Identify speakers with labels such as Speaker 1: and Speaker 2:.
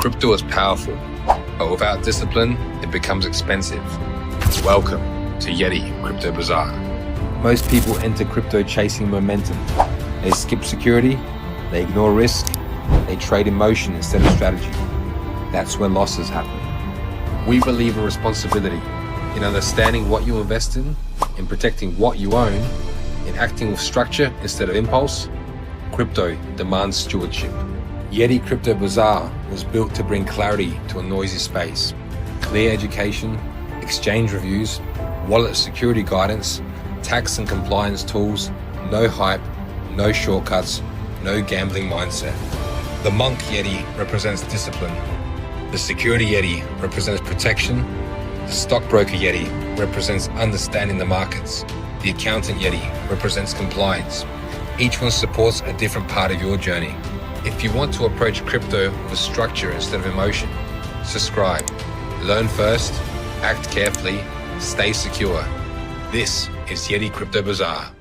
Speaker 1: Crypto is powerful, but without discipline, it becomes expensive. Welcome to Yeti Crypto Bazaar.
Speaker 2: Most people enter crypto chasing momentum. They skip security, they ignore risk, they trade emotion instead of strategy. That's when losses happen. We believe in responsibility, in understanding what you invest in protecting what you own, in acting with structure instead of impulse. Crypto demands stewardship. Yeti Crypto Bazaar was built to bring clarity to a noisy space. Clear education, exchange reviews, wallet security guidance, tax and compliance tools, no hype, no shortcuts, no gambling mindset. The Monk Yeti represents discipline. The Security Yeti represents protection. The Stockbroker Yeti represents understanding the markets. The Accountant Yeti represents compliance. Each one supports a different part of your journey. If you want to approach crypto with structure instead of emotion, subscribe. Learn first, act carefully, stay secure. This is Yeti Crypto Bazaar.